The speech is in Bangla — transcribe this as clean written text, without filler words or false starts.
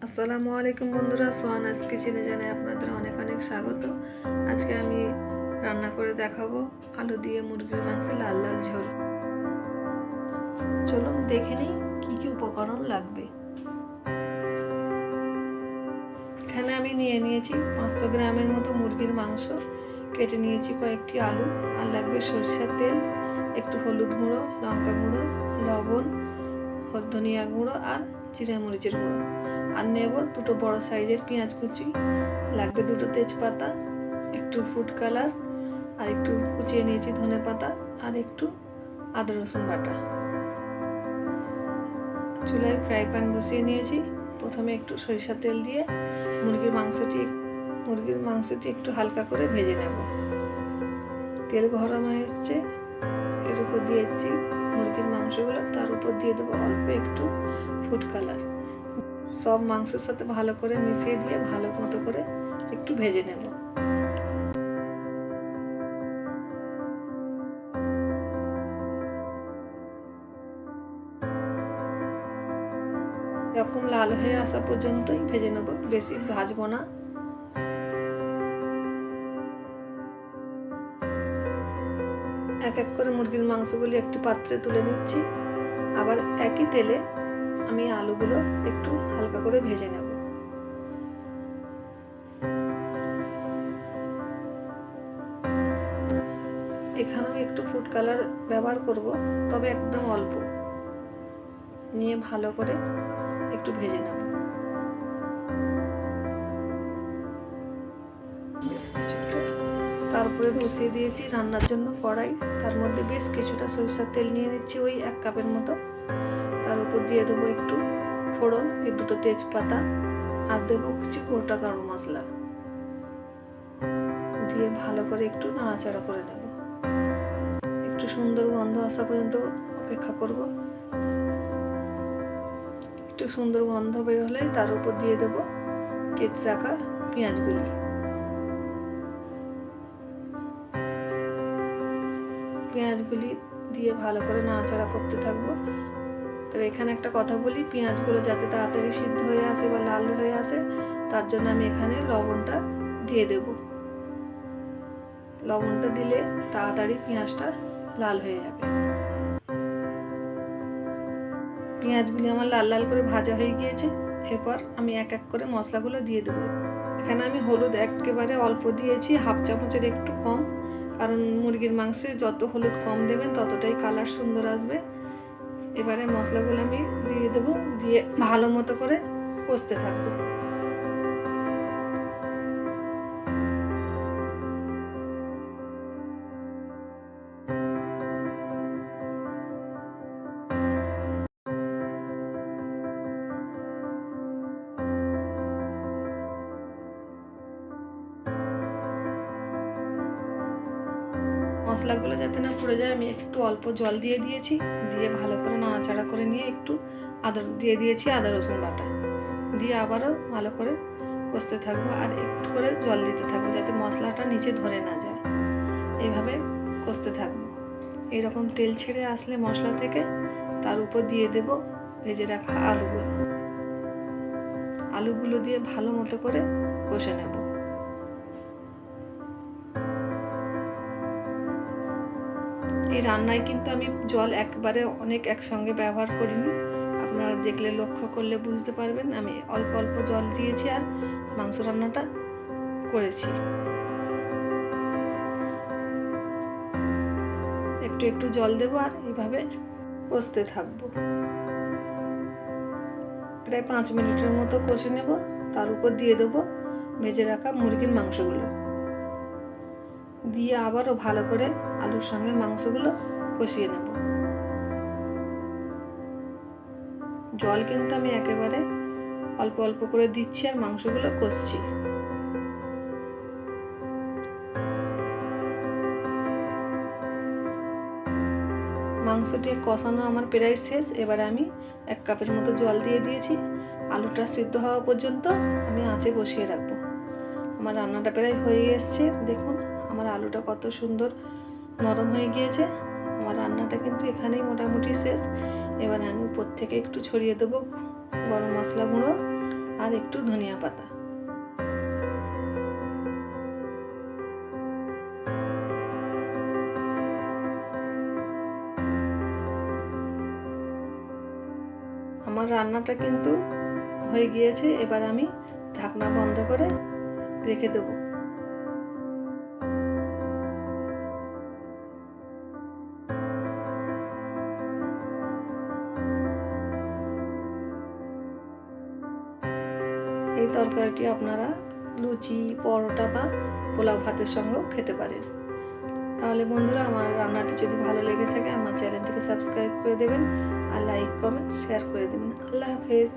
আসসালামু আলাইকুম বন্ধুরা, সোহানাস কিচেনে জানাই আপনাদের অনেক অনেক স্বাগত। আজকে আমি রান্না করে দেখাবো আলু দিয়ে মুরগির মাংসের লাল লাল ঝোল। চলুন দেখে নিই কি কি উপকরণ লাগবে। এখানে আমি নিয়ে নিয়েছি 500 গ্রামের মতো মুরগির মাংস, কেটে নিয়েছি কয়েকটি আলু, আর লাগবে সরিষার তেল, একটু হলুদ গুঁড়ো, লঙ্কা গুঁড়ো, লবণ, ধনিয়া গুঁড়ো আর জিরা মরিচের গুঁড়ো। আর নেব দুটো বড় সাইজের পেঁয়াজ কুচি, লাগবে দুটো তেজপাতা, একটু ফুড কালার, আর একটু কুচিয়ে নিয়েছি ধনে পাতা, আর একটু আদা রসুন বাটা। চুলায় ফ্রাই প্যান বসিয়ে নিয়েছি। প্রথমে একটু সরিষার তেল দিয়ে মুরগির মাংসটি একটু হালকা করে ভেজে নেব। তেল গরম হয়ে এসছে, এর উপর দিয়েছি মুরগির মাংসগুলো, তার উপর দিয়ে দেবো অল্প একটু ফুড কালার। সব মাংসের সাথে ভালো করে মিশিয়ে দিয়ে ভালো মতো করে একটু ভেজে নেব। এরকম লাল হয়ে আসা পর্যন্তই ভেজে নেব, বেশি ভাজবো না। এক এক করে মুরগির মাংসগুলি একটি পাত্রে তুলে নিচ্ছি। আবার একই তেলে আমি আলুগুলো একটু হালকা করে ভেজে নেব। এখানে আমি একটু ফুড কালার ব্যবহার করব, তবে একদম অল্প নিয়ে ভালো করে একটু ভেজে নেব। তারপরে বসিয়ে দিয়েছি রান্নার জন্য কড়াই, তার মধ্যে বেশ কিছুটা সরিষার তেল নিয়ে নিচ্ছি, ওই 1 কাপের মতো। তার উপর দিয়ে দেবো একটু ফোড়ন, এই দুটো তেজপাতা, আর দেবো কিছু গোটা গরম মশলা দিয়ে ভালো করে একটু নাড়াচাড়া করে নেব। একটু সুন্দর গন্ধ আসা পর্যন্ত অপেক্ষা করব। একটু সুন্দর গন্ধ বের হলেই তার উপর দিয়ে দেবো কেটে রাখা পেঁয়াজগুলি। পেঁয়াজগুলি দিয়ে ভালো করে নাড়াচাড়া করতে থাকবো। তো এখানে একটা কথা বলি, পেঁয়াজগুলো যাতে তাড়াতাড়ি সিদ্ধ হয়ে আসে বা লাল হয়ে আসে, তার জন্য আমি এখানে লবণটা দিয়ে দেব। লবণটা দিলে তাড়াতাড়ি পেঁয়াজটা লাল হয়ে যাবে। পেঁয়াজগুলি আমার লাল লাল করে ভাজা হয়ে গিয়েছে। এরপর আমি এক এক করে মশলাগুলো দিয়ে দেবো। এখানে আমি হলুদ একেবারে অল্প দিয়েছি, হাফ চামচের একটু কম, কারণ মুরগির মাংসে যত হলুদ কম দেবেন ততটাই কালার সুন্দর আসবে। এবারে মশলাগুলো আমি দিয়ে দেবো, দিয়ে ভালো মতো করে কষতে থাকবো। মশলাগুলো যাতে না পুড়ে যায়, আমি একটু অল্প জল দিয়ে দিয়েছি, দিয়ে ভালো করে নাড়াচাড়া করে নিয়ে একটু আদা দিয়ে দিয়েছি, আদা রসুন বাটা দিয়ে আবারও ভালো করে কষতে থাকবো। আর একটু করে জল দিতে থাকবো যাতে মশলাটা নিচে ধরে না যায়। এইভাবে কষতে থাকবো। এইরকম তেল ছেড়ে আসলে মশলা থেকে তার উপর দিয়ে দেব ভেজে রাখা আলুগুলো দিয়ে ভালো মতো করে কষে নেব। এই রান্নায় কিন্তু আমি জল একবারে অনেক একসঙ্গে ব্যবহার করিনি, আপনারা দেখলে লক্ষ্য করলে বুঝতে পারবেন। আমি অল্প অল্প জল দিয়েছি আর মাংস রান্নাটা করেছি। একটু একটু জল দেবো আর এইভাবে কষতে থাকবো। প্রায় 5 মিনিটের মতো কষে নেব। তার উপর দিয়ে দেবো ভেজে রাখা মুরগির মাংসগুলো, দিয়ে আবারও ভালো করে আলুর সঙ্গে মাংসগুলো কষিয়ে নেব। জল কিন্তু আমি একেবারে অল্প অল্প করে দিচ্ছি আর মাংসগুলো কষছি। মাংসটি কষানো আমার প্রায় শেষ। এবারে আমি 1 কাপের মতো জল দিয়ে দিয়েছি। আলুটা সিদ্ধ হওয়া পর্যন্ত আমি আঁচে বসিয়ে রাখবো। আমার রান্নাটা প্রায় হয়ে এসছে, দেখুন আমার আলুটা কত সুন্দর নরম হয়ে গিয়েছে। আমার রান্নাটা কিন্তু এখানেই মোটামুটি শেষ। এবারে আমি উপর থেকে একটু ছড়িয়ে দেবো গরম মশলা গুঁড়ো আর আর একটু ধনিয়া পাতা। আমার রান্নাটা কিন্তু হয়ে গিয়েছে, এবার আমি ঢাকনা বন্ধ করে রেখে দেব। এই তরকারিটি আপনারা লুচি, পরোটা বা পোলাও ভাতের সঙ্গেও খেতে পারেন। তাহলে বন্ধুরা, আমার রান্নাটি যদি ভালো লেগে থাকে আমার চ্যানেলটিকে সাবস্ক্রাইব করে দেবেন আর লাইক, কমেন্ট, শেয়ার করে দেবেন। আল্লাহ হাফেজ।